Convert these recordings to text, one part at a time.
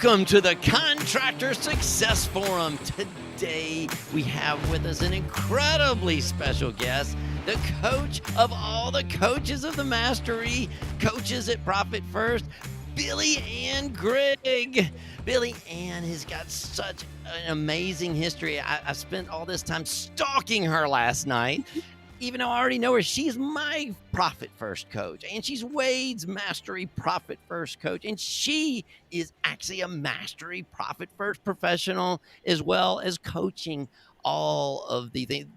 Welcome to the Contractor Success Forum. Today we have with us an incredibly special guest, the coach of all the coaches of the Mastery, coaches at Profit First, Billie Anne Grigg. Billie Anne has got such an amazing history. I spent all this time stalking her last night. Even though I already know her, she's my Profit First coach, and she's Wade's Mastery Profit First coach, and she is actually a Mastery Profit First professional, as well as coaching all of the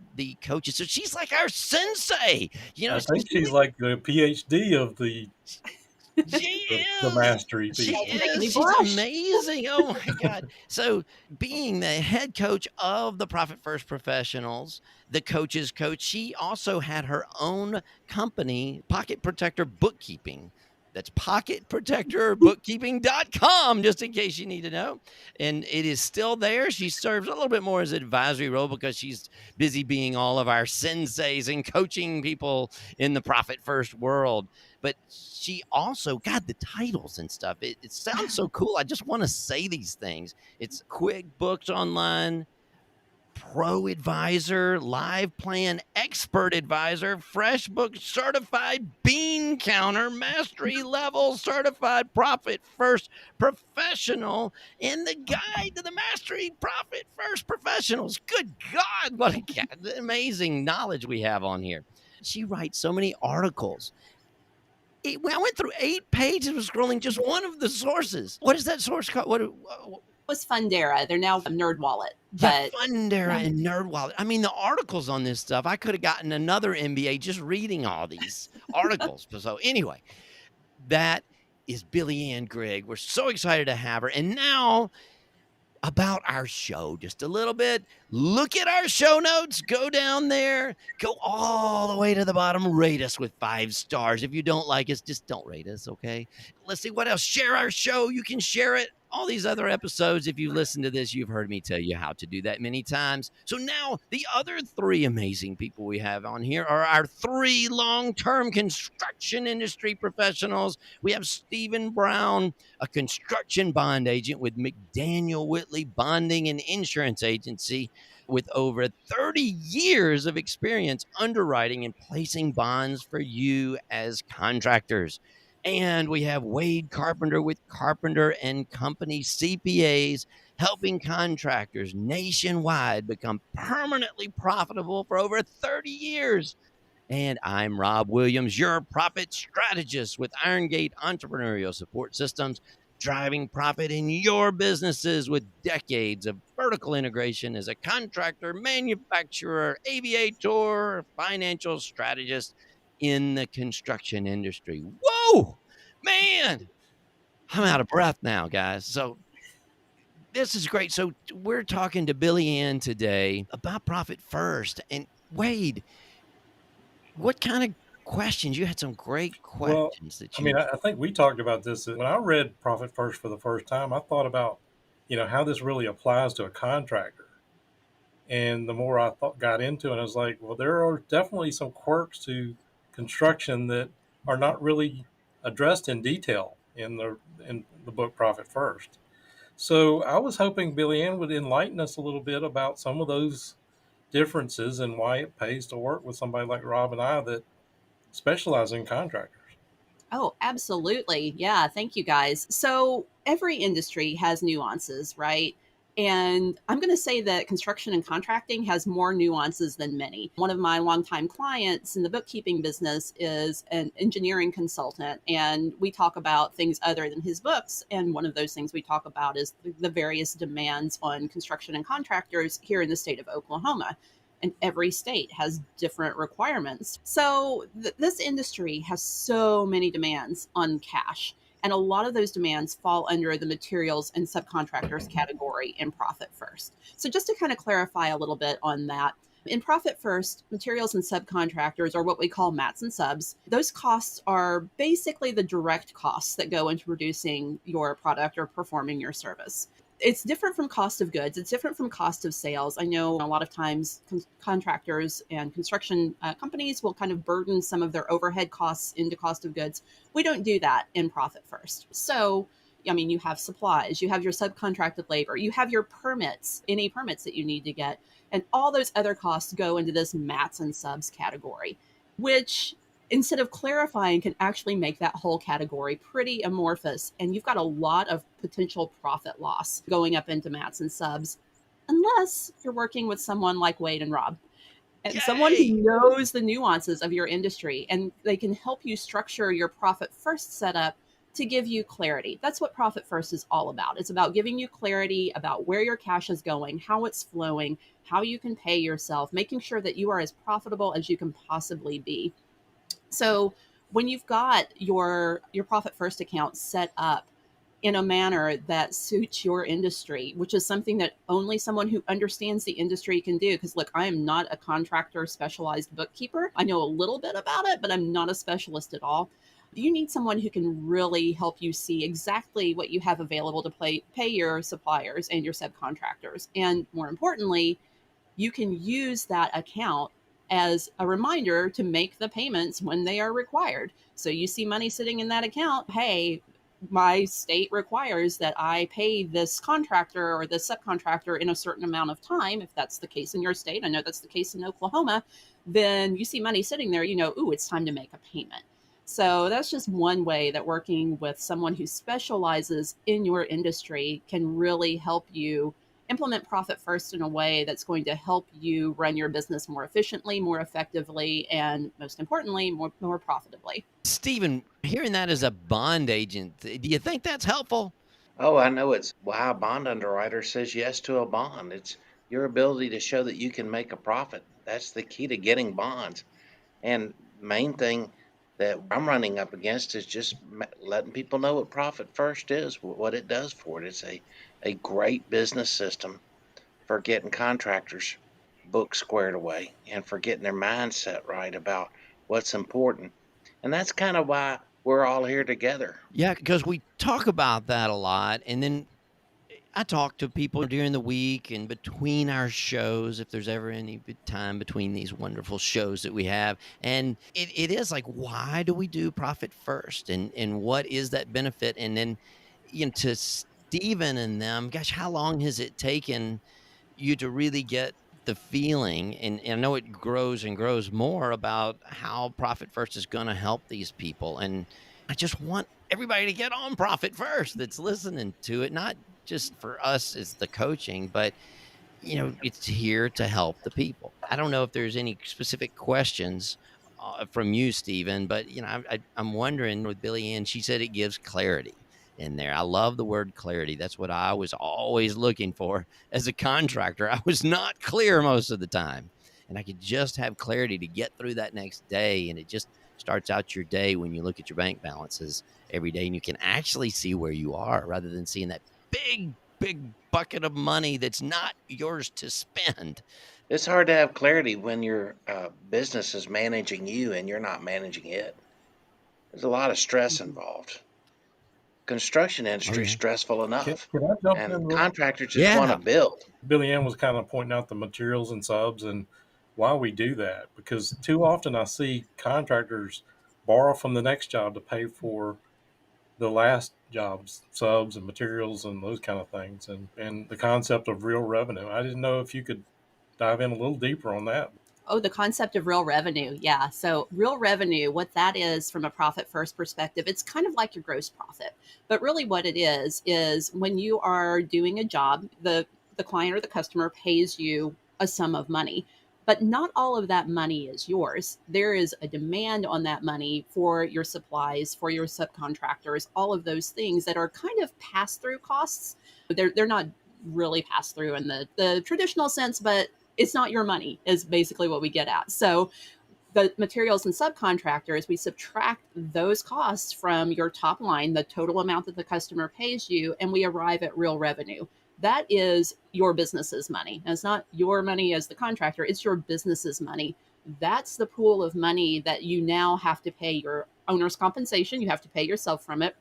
coaches. So she's like our sensei. You know, I think she's like the PhD of the the Mastery She people. is. She's amazing. Oh my God. So being the head coach of the Profit First professionals, the coach's coach, she also had her own company, Pocket Protector Bookkeeping. That's pocketprotectorbookkeeping.com, just in case you need to know. And it is still there. She serves a little bit more as an advisory role because she's busy being all of our senseis and coaching people in the Profit First world. But she also got the titles and stuff. It sounds so cool. I just want to say these things. It's QuickBooks Online, Pro Advisor, Live Plan Expert Advisor, FreshBooks Certified Bean Counter, Mastery Level Certified Profit First Professional, and the Guide to the Mastery Profit First Professionals. Good God, what amazing knowledge we have on here. She writes so many articles. I went through 8 pages of scrolling just one of the sources. What is that source called? What was Fundera. They're now NerdWallet. But Fundera and NerdWallet. I mean, the articles on this stuff, I could have gotten another MBA just reading all these articles. So anyway, that is Billie Anne Grigg. We're so excited to have her. And now about our show just a little bit. Look at our show notes. Go down there. Go all the way to the bottom. Rate us with 5 stars. If you don't like us, just don't rate us, okay? Let's see what else. Share our show. You can share it. All these other episodes, if you listen to this, you've heard me tell you how to do that many times. So now the other 3 amazing people we have on here are our 3 long-term construction industry professionals. We have Stephen Brown, a construction bond agent with McDaniel Whitley Bonding and Insurance Agency, with over 30 years of experience underwriting and placing bonds for you as contractors. And we have Wade Carpenter with Carpenter and Company CPAs, helping contractors nationwide become permanently profitable for over 30 years. And I'm Rob Williams, your profit strategist with Irongate Entrepreneurial Support Systems, driving profit in your businesses with decades of vertical integration as a contractor, manufacturer, aviator, financial strategist in the construction industry. Whoa, man, I'm out of breath now, guys. So this is great. So we're talking to Billie Anne today about Profit First. And Wade, what kind of questions? You had some great questions I think we talked about this. When I read Profit First for the first time, I thought about, how this really applies to a contractor. And the more I got into it, I was like, well, there are definitely some quirks to construction that are not really addressed in detail in the book Profit First. So I was hoping Billie Anne would enlighten us a little bit about some of those differences and why it pays to work with somebody like Rob and I that specialize in contractors. Oh, absolutely. Yeah. Thank you, guys. So every industry has nuances, right? And I'm going to say that construction and contracting has more nuances than many. One of my longtime clients in the bookkeeping business is an engineering consultant, and we talk about things other than his books. And one of those things we talk about is the various demands on construction and contractors here in the state of Oklahoma. And every state has different requirements. So this industry has so many demands on cash. And a lot of those demands fall under the materials and subcontractors category in Profit First. So just to kind of clarify a little bit on that, in Profit First, materials and subcontractors are what we call mats and subs. Those costs are basically the direct costs that go into producing your product or performing your service. It's different from cost of goods. It's different from cost of sales. I know a lot of times contractors and construction companies will kind of burden some of their overhead costs into cost of goods. We don't do that in Profit First. So I mean, you have supplies, you have your subcontracted labor, you have your permits, any permits that you need to get. And all those other costs go into this mats and subs category, which instead of clarifying can actually make that whole category pretty amorphous. And you've got a lot of potential profit loss going up into mats and subs, unless you're working with someone like Wade and Rob and someone who Yay! knows the nuances of your industry, and they can help you structure your profit first setup to give you clarity. That's what profit first is all about. It's about giving you clarity about where your cash is going, how it's flowing, how you can pay yourself, making sure that you are as profitable as you can possibly be. So when you've got your profit first account set up in a manner that suits your industry, which is something that only someone who understands the industry can do. Because, look, I am not a contractor specialized bookkeeper. I know a little bit about it, but I'm not a specialist at all. You need someone who can really help you see exactly what you have available to pay your suppliers and your subcontractors. And more importantly, you can use that account as a reminder to make the payments when they are required. So you see money sitting in that account. Hey, my state requires that I pay this contractor or this subcontractor in a certain amount of time. If that's the case in your state, I know that's the case in Oklahoma, then you see money sitting there, ooh, it's time to make a payment. So that's just one way that working with someone who specializes in your industry can really help you implement profit first in a way that's going to help you run your business more efficiently, more effectively, and most importantly, more profitably. Stephen, hearing that as a bond agent, do you think that's helpful? Oh, I know it's why a bond underwriter says yes to a bond. It's your ability to show that you can make a profit. That's the key to getting bonds. And main thing that I'm running up against is just letting people know what profit first is, what it does for it. It's a great business system for getting contractors books squared away and for getting their mindset right about what's important. And that's kind of why we're all here together. Yeah, because we talk about that a lot. And then I talk to people during the week and between our shows, if there's ever any time between these wonderful shows that we have. And it is like, why do we do profit first? And what is that benefit? And then, to Stephen and them, gosh, how long has it taken you to really get the feeling? And I know it grows and grows more about how profit first is going to help these people. And I just want everybody to get on profit first that's listening to it, not just for us as the coaching, but it's here to help the people. I don't know if there's any specific questions from you, Stephen, but I'm wondering with Billie Ann, she said it gives clarity in there. I love the word clarity. That's what I was always looking for as a contractor. I was not clear most of the time, and I could just have clarity to get through that next day. And it just starts out your day when you look at your bank balances every day, and you can actually see where you are rather than seeing that big bucket of money that's not yours to spend. It's hard to have clarity when your business is managing you and you're not managing it. There's a lot of stress Mhm. involved. Construction Oh industry is yeah. stressful enough, Can I jump and in? contractors just want to Yeah. build. Billy Ann was kind of pointing out the materials and subs and why we do that, because too often I see contractors borrow from the next job to pay for the last job's subs and materials and those kind of things, and the concept of real revenue. I didn't know if you could dive in a little deeper on that. Oh, the concept of real revenue. Yeah. So, real revenue, what that is from a profit first perspective, it's kind of like your gross profit. But really, what it is when you are doing a job, the client or the customer pays you a sum of money. But not all of that money is yours. There is a demand on that money for your supplies, for your subcontractors, all of those things that are kind of pass through costs. They're not really pass through in the traditional sense, but it's not your money is basically what we get at. So the materials and subcontractors, we subtract those costs from your top line, the total amount that the customer pays you, and we arrive at real revenue. That is your business's money. And it's not your money as the contractor, it's your business's money. That's the pool of money that you now have to pay your owner's compensation. You have to pay yourself from it.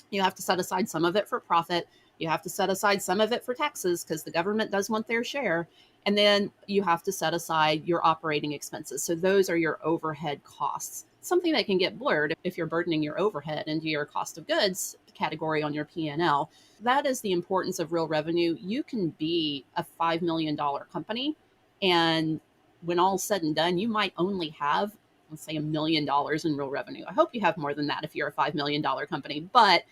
You have to set aside some of it for profit. You have to set aside some of it for taxes because the government does want their share. And then you have to set aside your operating expenses. So those are your overhead costs. Something that can get blurred if you're burdening your overhead into your cost of goods category on your P&L. That is the importance of real revenue. You can be a $5 million company, and when all's said and done, you might only have, let's say, $1 million in real revenue. I hope you have more than that if you're a $5 million company, but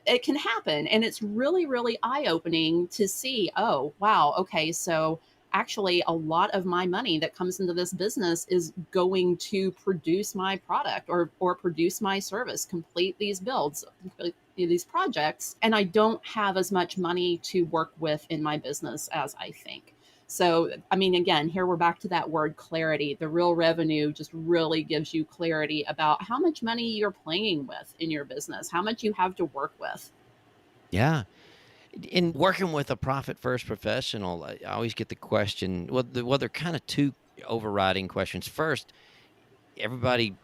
it can happen. And it's really, really eye opening to see, oh, wow, okay, so actually a lot of my money that comes into this business is going to produce my product or produce my service, complete these builds, complete these projects. And I don't have as much money to work with in my business as I think. So, I mean, again, here we're back to that word clarity. The real revenue just really gives you clarity about how much money you're playing with in your business, how much you have to work with. Yeah. In working with a profit first professional, I always get the question. Well, they're kind of two overriding questions. First, everybody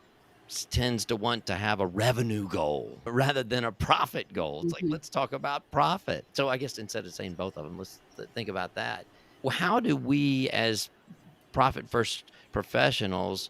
tends to want to have a revenue goal rather than a profit goal. It's like, Mhm. let's talk about profit. So I guess instead of saying both of them, let's think about that. Well, how do we as profit first professionals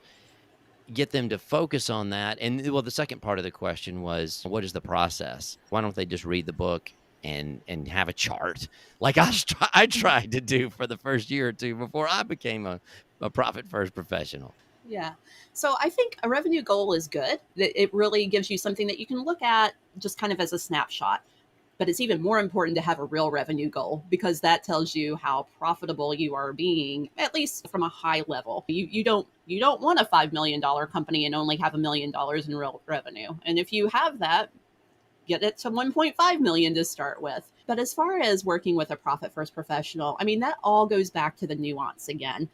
get them to focus on that? And well, the second part of the question was, what is the process? Why don't they just read the book and have a chart like I tried to do for the first year or two before I became a profit first professional? Yeah. So I think a revenue goal is good. It really gives you something that you can look at just kind of as a snapshot. But it's even more important to have a real revenue goal because that tells you how profitable you are being, at least from a high level. You don't want a $5 million company and only have $1 million in real revenue. And if you have that, get it to 1.5 million to start with. But as far as working with a profit first professional, I mean, that all goes back to the nuance again.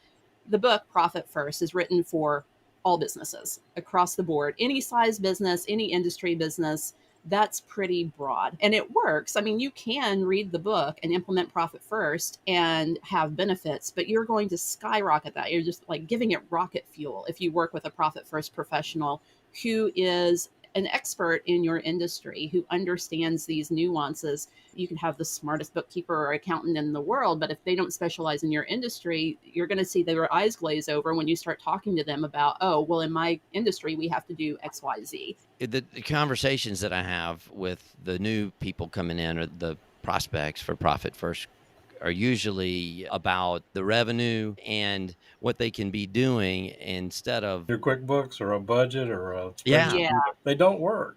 The book Profit First is written for all businesses across the board, any size business, any industry business. That's pretty broad and it works. I mean, you can read the book and implement Profit First and have benefits, but you're going to skyrocket that. You're just like giving it rocket fuel if you work with a Profit First professional who is an expert in your industry, who understands these nuances. You can have the smartest bookkeeper or accountant in the world, but if they don't specialize in your industry, you're going to see their eyes glaze over when you start talking to them about, oh, well, in my industry, we have to do XYZ. The conversations that I have with the new people coming in or the prospects for Profit First are usually about the revenue and what they can be doing instead of Your QuickBooks or a budget or a yeah, spreadsheet, they don't work.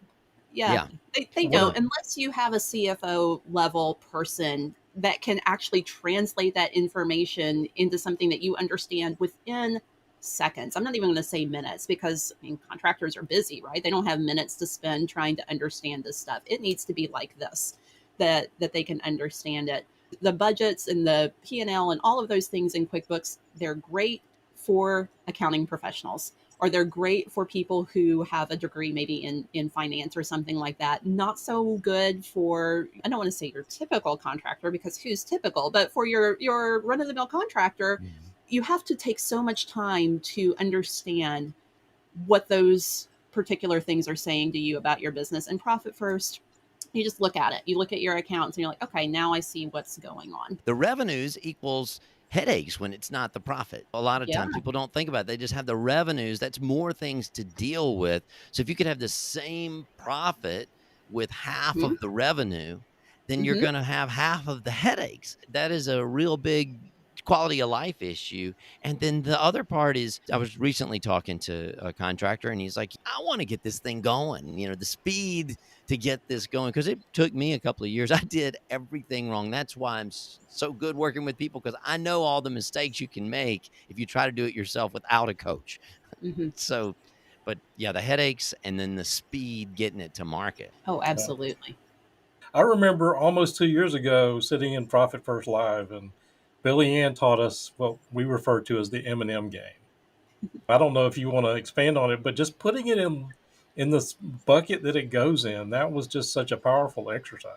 Yeah, yeah, they What don't are, unless you have a CFO level person that can actually translate that information into something that you understand within seconds. I'm not even going to say minutes because I mean contractors are busy, right? They don't have minutes to spend trying to understand this stuff. It needs to be like this that they can understand it. The budgets and the P&L and L and all of those things in QuickBooks, they're great for accounting professionals or they're great for people who have a degree maybe in finance or something like that. Not so good for, I don't want to say your typical contractor because who's typical, but for your run of the mill contractor, mhm. you have to take so much time to understand what those particular things are saying to you about your business. And Profit First, you just look at it. You look at your accounts and you're like, okay, now I see what's going on. The revenues equals headaches when it's not the profit. A lot of Yeah. times people don't think about it. They just have the revenues. That's more things to deal with. So if you could have the same profit with half Hmm. of the revenue, then you're Hmm. going to have half of the headaches. That is a real big quality of life issue. And then the other part is I was recently talking to a contractor and he's like, I want to get this thing going, the speed to get this going because it took me a couple of years. I did everything wrong. That's why I'm so good working with people because I know all the mistakes you can make if you try to do it yourself without a coach. Hmm. So, but yeah, the headaches and then the speed getting it to market. Oh, uh, absolutely. I remember almost 2 years ago sitting in Profit First Live, and Billie Ann taught us what we refer to as the M&M game. I don't know if you want to expand on it, but just putting it in this bucket that it goes in, that was just such a powerful exercise.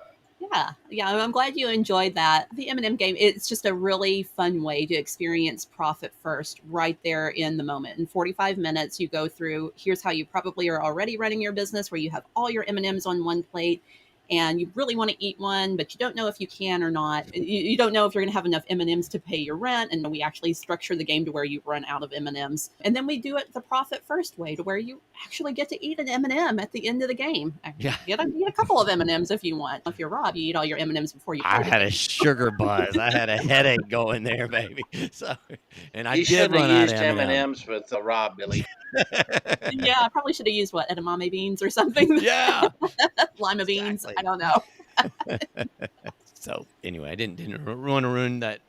Yeah, I'm glad you enjoyed that. The M&M game, it's just a really fun way to experience Profit First right there in the moment. In 45 minutes, you go through, here's how you probably are already running your business where you have all your M&Ms on one plate. and you really want to eat one, but you don't know if you can or not. You don't know if you're going to have enough M&Ms to pay your rent. And we actually structure the game to where you run out of M&Ms. And then we do it the profit first way, to where you actually get to eat an M&M at the end of the game. Yeah. Get a couple of M&Ms if you want. If you're Rob, you eat all your M&Ms before you play I the had a game. sugar buzz. I had a headache going there, baby. So, and I You did shouldn't have run out of used M&M. M&Ms with Rob, Billy. Yeah, I probably should have used edamame beans or something. Yeah, Lima beans. I exactly. don't know. So anyway, I didn't want to ruin that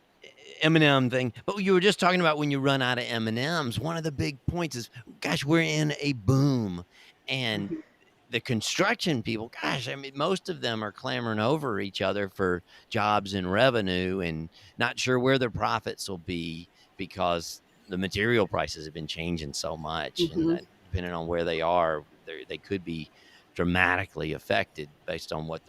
M&M thing. But you were just talking about when you run out of M&Ms. One of the big points is, gosh, we're in a boom, and Mhm. the construction people, gosh, I mean, most of them are clamoring over each other for jobs and revenue, and not sure where their profits will be because the material prices have been changing so much, and Mhm. depending on where they are, they could be dramatically affected based on what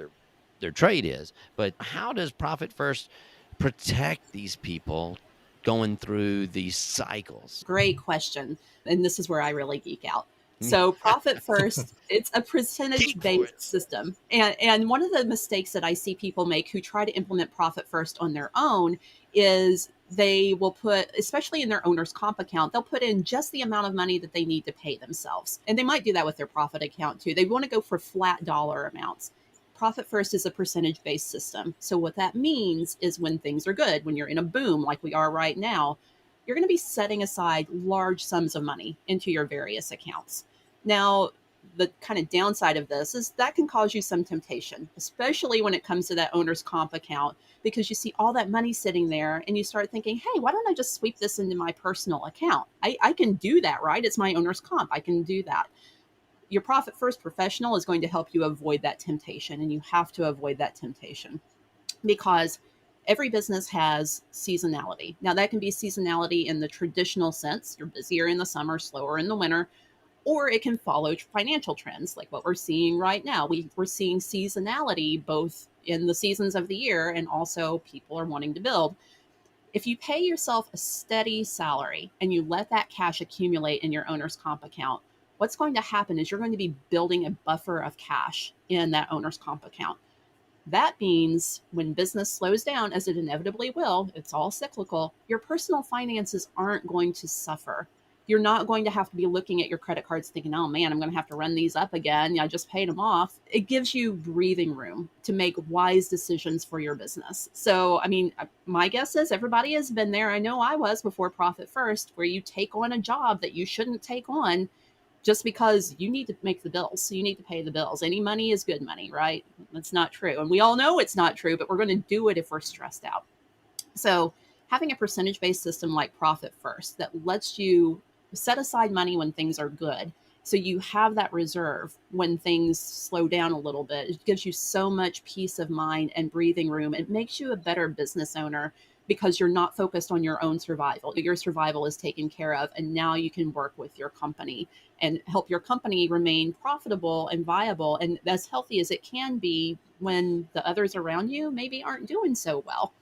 their trade is. But how does Profit First protect these people going through these cycles? Great question. And this is where I really geek out. So, profit first, it's a percentage Geek for it. based system. And one of the mistakes that I see people make who try to implement profit first on their own is they will put, especially in their owner's comp account, they'll put in just the amount of money that they need to pay themselves. And they might do that with their profit account too. They want to go for flat dollar amounts. Profit first is a percentage based system. So, what that means is when things are good, when you're in a boom like we are right now, you're going to be setting aside large sums of money into your various accounts. Now, the kind of downside of this is that can cause you some temptation, especially when it comes to that owner's comp account, because you see all that money sitting there and you start thinking, hey, why don't I just sweep this into my personal account? I can do that, right? It's my owner's comp. I can do that. Your profit first professional is going to help you avoid that temptation, and you have to avoid that temptation because every business has seasonality. Now, that can be seasonality in the traditional sense. You're busier in the summer, slower in the winter, or it can follow financial trends like what we're seeing right now. We're seeing seasonality both in the seasons of the year, and also people are wanting to build. If you pay yourself a steady salary and you let that cash accumulate in your owner's comp account, what's going to happen is you're going to be building a buffer of cash in that owner's comp account. That means when business slows down, as it inevitably will, it's all cyclical, your personal finances aren't going to suffer. You're not going to have to be looking at your credit cards thinking, oh man, I'm going to have to run these up again. I just paid them off. It gives you breathing room to make wise decisions for your business. So, I mean, my guess is everybody has been there. I know I was before Profit First, where you take on a job that you shouldn't take on just because you need to make the bills. So you need to pay the bills. Any money is good money, right? That's not true. And we all know it's not true, but we're going to do it if we're stressed out. So having a percentage based system like Profit First that lets you set aside money when things are good, so you have that reserve when things slow down a little bit, it gives you so much peace of mind and breathing room. It makes you a better business owner because you're not focused on your own survival. Your survival is taken care of, and now you can work with your company and help your company remain profitable and viable and as healthy as it can be when the others around you maybe aren't doing so well.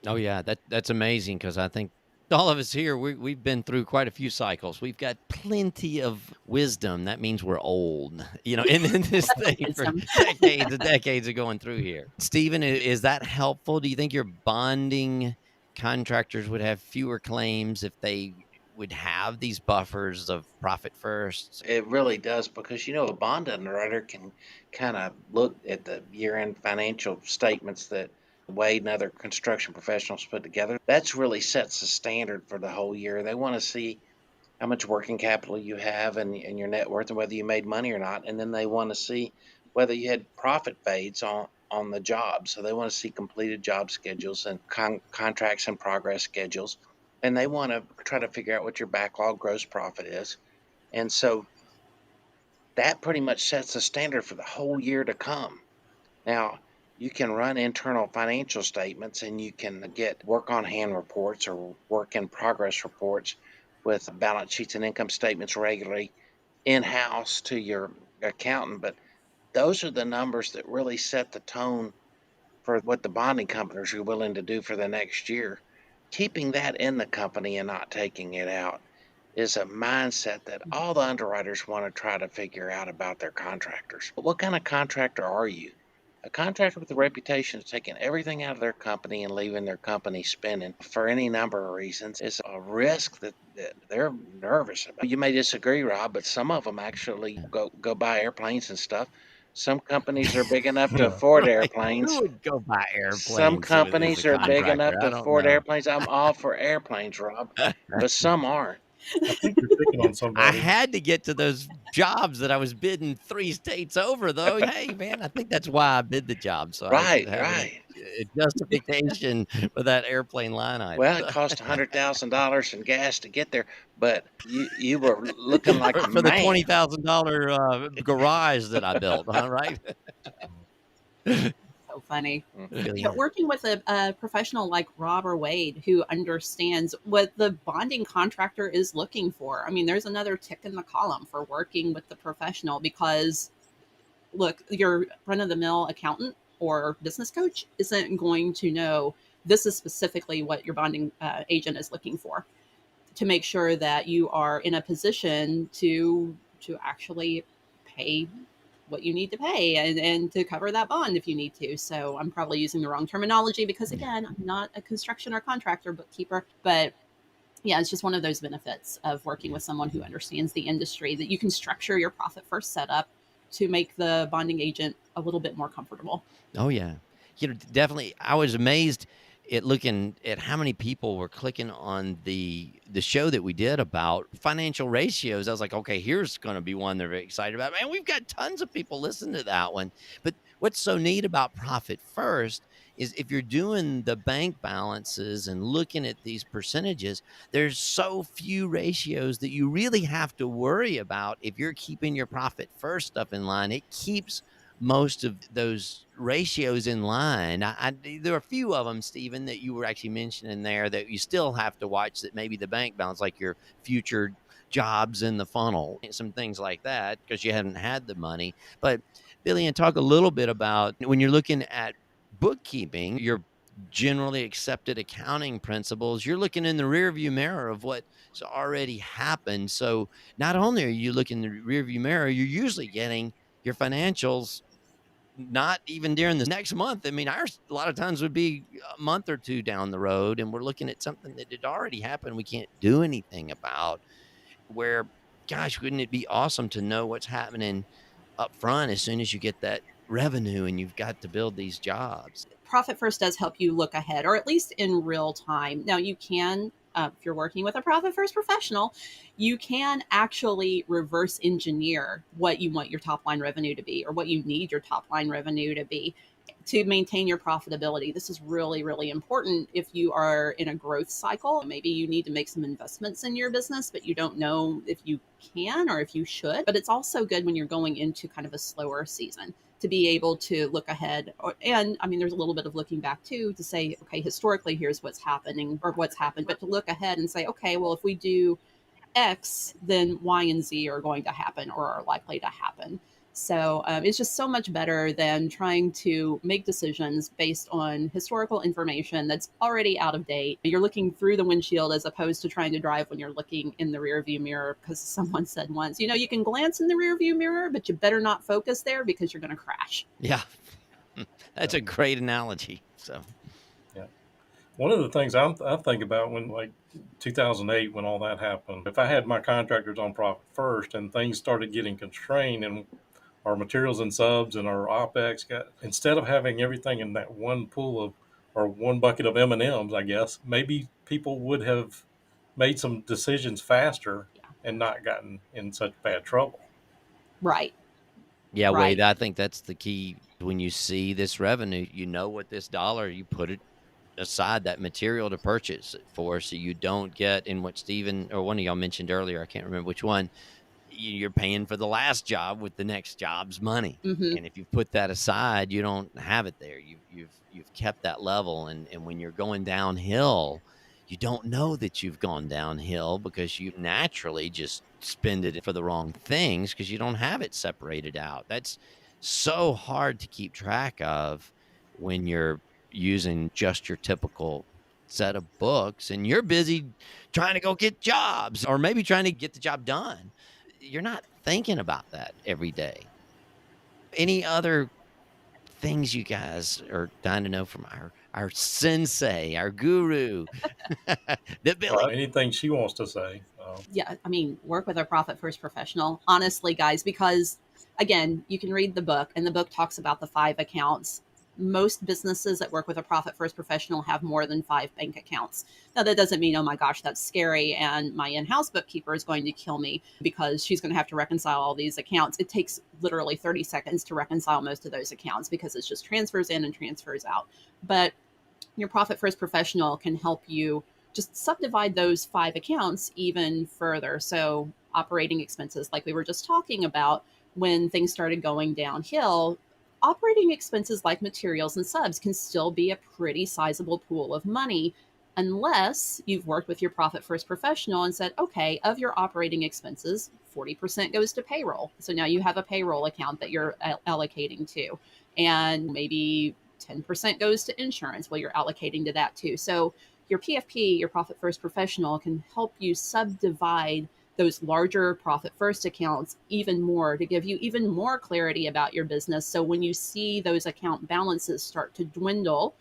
Oh yeah, that's amazing because I think all of us here we've been through quite a few cycles. We've got plenty of wisdom. That means we're old, in this thing for Wisdom. decades and decades of going through here. Stephen, is that helpful? Do you think your bonding contractors would have fewer claims if they would have these buffers of profit first? It really does because a bond underwriter can kind of look at the year-end financial statements that Wade and other construction professionals put together. That's really sets the standard for the whole year. They want to see how much working capital you have and your net worth and whether you made money or not. And then they want to see whether you had profit fades on the job. So they want to see completed job schedules and contracts and progress schedules. And they want to try to figure out what your backlog gross profit is. And so that pretty much sets the standard for the whole year to come. Now, you can run internal financial statements and you can get work on hand reports or work in progress reports with balance sheets and income statements regularly in house to your accountant. But those are the numbers that really set the tone for what the bonding companies are willing to do for the next year. Keeping that in the company and not taking it out is a mindset that all the underwriters want to try to figure out about their contractors. What kind of contractor are you? A contractor with a reputation of taking everything out of their company and leaving their company spinning for any number of reasons is a risk that they're nervous about. You may disagree, Rob, but some of them actually go buy airplanes and stuff. Some companies are big enough to Yeah. afford Right. Who airplanes. would go buy Some airplanes as a companies are big contractor? enough to I don't afford know. airplanes. I'm all for airplanes, Rob, but some aren't. I think you're picking on I somebody. had to get to those jobs that I was bidding 3 states over, though. Hey, man, I think that's why I bid the job, so I Right, have right. a justification for that airplane line item. Well, it cost $100,000 in gas to get there, but you were looking like a For the man. $20,000 garage that I built, huh, right? So funny. Mhm. Yeah, Yeah. working with a professional like Rob or Wade who understands what the bonding contractor is looking for. I mean, there's another tick in the column for working with the professional because, look, your run of the mill accountant or business coach isn't going to know this is specifically what your bonding agent is looking for to make sure that you are in a position to actually pay what you need to pay and to cover that bond if you need to. So I'm probably using the wrong terminology because again, I'm not a construction or contractor bookkeeper, but yeah, it's just one of those benefits of working with someone who understands the industry that you can structure your profit first setup to make the bonding agent a little bit more comfortable. Oh, yeah. Definitely, I was amazed at looking at how many people were clicking on the show that we did about financial ratios. I was like, "Okay, here's gonna be one they're very excited about." Man, we've got tons of people listening to that one. But what's so neat about Profit First is if you're doing the bank balances and looking at these percentages, there's so few ratios that you really have to worry about if you're keeping your Profit First stuff in line. It keeps most of those ratios in line. There are a few of them, Stephen, that you were actually mentioning there that you still have to watch that maybe the bank balance, like your future jobs in the funnel, and some things like that, because you haven't had the money. But Billy, and talk a little bit about when you're looking at bookkeeping, your generally accepted accounting principles, you're looking in the rearview mirror of what's already happened. So not only are you looking in the rearview mirror, you're usually getting your financials not even during the next month. I mean, ours a lot of times would be a month or two down the road, and we're looking at something that had already happened we can't do anything about. Where, gosh, wouldn't it be awesome to know what's happening up front as soon as you get that revenue and you've got to build these jobs? Profit First does help you look ahead, or at least in real time. Now, you can, if you're working with a Profit First professional, you can actually reverse engineer what you want your top line revenue to be, or what you need your top line revenue to be to maintain your profitability. This is really, really important if you are in a growth cycle. Maybe you need to make some investments in your business, but you don't know if you can or if you should. But it's also good when you're going into kind of a slower season to be able to look ahead. And I mean, there's a little bit of looking back too to say, okay, historically, here's what's happening or what's happened, but to look ahead and say, okay, well, if we do X, then Y and Z are going to happen or are likely to happen. So it's just so much better than trying to make decisions based on historical information that's already out of date. You're looking through the windshield as opposed to trying to drive when you're looking in the rear view mirror, because someone said once, you know, you can glance in the rear view mirror, but you better not focus there because you're going to crash. Yeah, that's Yeah. a great analogy. So, Yeah. One of the things I think about when, like, 2008, when all that happened, if I had my contractors on Profit First and things started getting constrained and our materials and subs and our OPEX got, instead of having everything in that one pool of, or one bucket of M&Ms, I guess, maybe people would have made some decisions faster Yeah. and not gotten in such bad trouble. Right. yeah, Wade, Right. I think that's the key. When you see this revenue, you know what this dollar, you put it aside, that material to purchase it for, so you don't get in what Stephen or one of y'all mentioned earlier, I can't remember which one, you're paying for the last job with the next job's money. Mm-hmm. And if you put that aside, you don't have it there. You've kept that level, and when you're going downhill, you don't know that you've gone downhill because you naturally just spend it for the wrong things because you don't have it separated out. That's so hard to keep track of when you're using just your typical set of books and you're busy trying to go get jobs or maybe trying to get the job done. You're not thinking about that every day. Any other things you guys are dying to know from our sensei, our guru, the Billy? Well, anything she wants to say. Yeah, I mean, work with a profit first professional, honestly, guys, because again, you can read the book, and the book talks about the 5 accounts. Most businesses that work with a profit first professional have more than 5 bank accounts. Now, that doesn't mean, oh my gosh, that's scary, and my in house bookkeeper is going to kill me because she's going to have to reconcile all these accounts. It takes literally 30 seconds to reconcile most of those accounts because it's just transfers in and transfers out. But your profit first professional can help you just subdivide those 5 accounts even further. So, operating expenses, like we were just talking about, when things started going downhill, operating expenses like materials and subs can still be a pretty sizable pool of money unless you've worked with your profit first professional and said, okay, of your operating expenses, 40% goes to payroll. So now you have a payroll account that you're allocating to, and maybe 10% goes to insurance. Well, you're allocating to that too. So your PFP, your profit first professional, can help you subdivide those larger profit first accounts even more to give you even more clarity about your business. So when you see those account balances start to dwindle,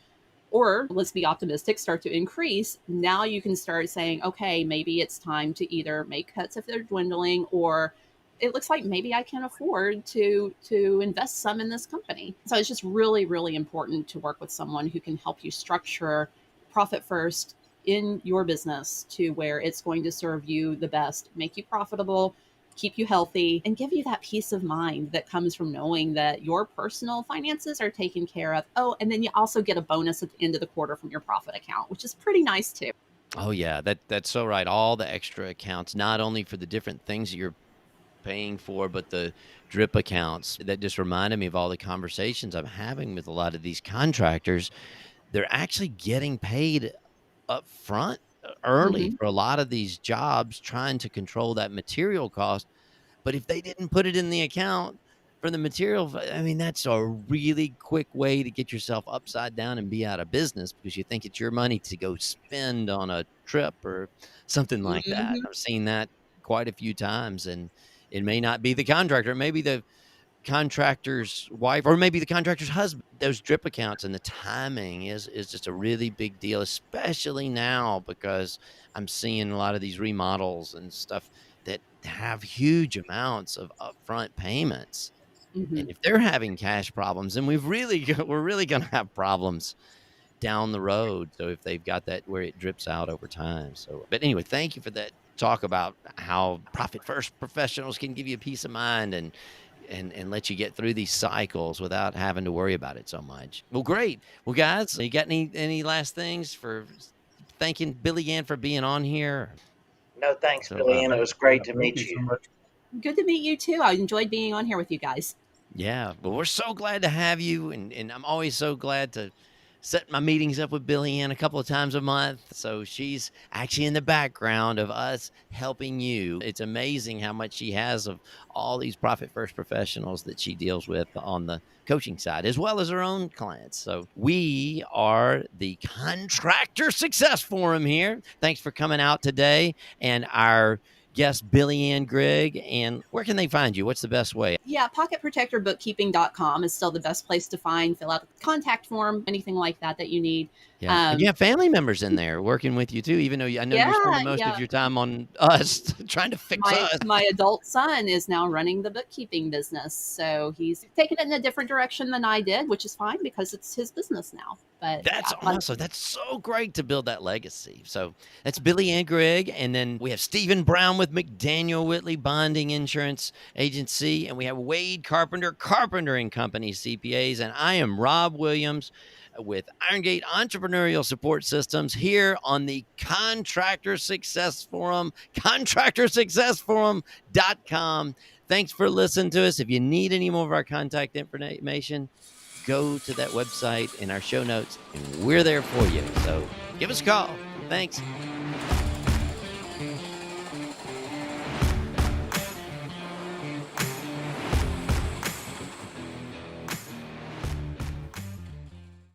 or let's be optimistic, start to increase, now you can start saying, okay, maybe it's time to either make cuts if they're dwindling, or it looks like maybe I can afford to invest some in this company. So it's just really, really important to work with someone who can help you structure profit first in your business to where it's going to serve you the best, make you profitable, keep you healthy, and give you that peace of mind that comes from knowing that your personal finances are taken care of. Oh, and then you also get a bonus at the end of the quarter from your profit account, which is pretty nice too. Oh yeah, that's so right. All the extra accounts, not only for the different things that you're paying for, but the drip accounts. That just reminded me of all the conversations I'm having with a lot of these contractors. They're actually getting paid up front early Mm-hmm. for a lot of these jobs, trying to control that material cost. But if they didn't put it in the account for the material, I mean, that's a really quick way to get yourself upside down and be out of business because you think it's your money to go spend on a trip or something like that. Mm-hmm. I've seen that quite a few times, and it may not be the contractor, it may be the contractor's wife, or maybe the contractor's husband. Those drip accounts and the timing is just a really big deal, especially now because I'm seeing a lot of these remodels and stuff that have huge amounts of upfront payments. Mm-hmm. And if they're having cash problems, then we're really going to have problems down the road. So if they've got that where it drips out over time. So, but anyway, thank you for that talk about how profit first professionals can give you peace of mind and let you get through these cycles without having to worry about it so much. Well, great. Well, guys, you got any last things for thanking Billie Ann for being on here? No, thanks, So, Billy, and it was Yeah, great to thank meet you so you. much. Good to meet you too. I enjoyed being on here with you guys. yeah, but we're so glad to have you, and I'm always so glad to set my meetings up with Billie Ann a couple of times a month. So she's actually in the background of us helping you. It's amazing how much she has of all these profit first professionals that she deals with on the coaching side, as well as her own clients. So we are the Contractor Success Forum here. Thanks for coming out today, and our guest Billie Anne Grigg. And where can they find you? What's the best way? Yeah, pocketprotectorbookkeeping.com is still the best place to fill out the contact form, anything like that that you need. Yeah, and you Um, have family members in there working with you too, even though I know you're yeah, spending most of yeah. your time on us trying to fix my us. my adult son is now running the bookkeeping business, so he's taken it in a different direction than I did, which is fine because it's his business now. But That's yeah, awesome. That's so great to build that legacy. So that's Billie Anne Grigg. And then we have Stephen Brown with McDaniel Whitley Bonding Insurance Agency. And we have Wade Carpenter, Carpenter and Company CPAs. And I am Rob Williams with Irongate Entrepreneurial Support Systems here on the Contractor Success Forum, contractorsuccessforum.com. Thanks for listening to us. If you need any more of our contact information, go to that website in our show notes, and we're there for you. So give us a call. Thanks.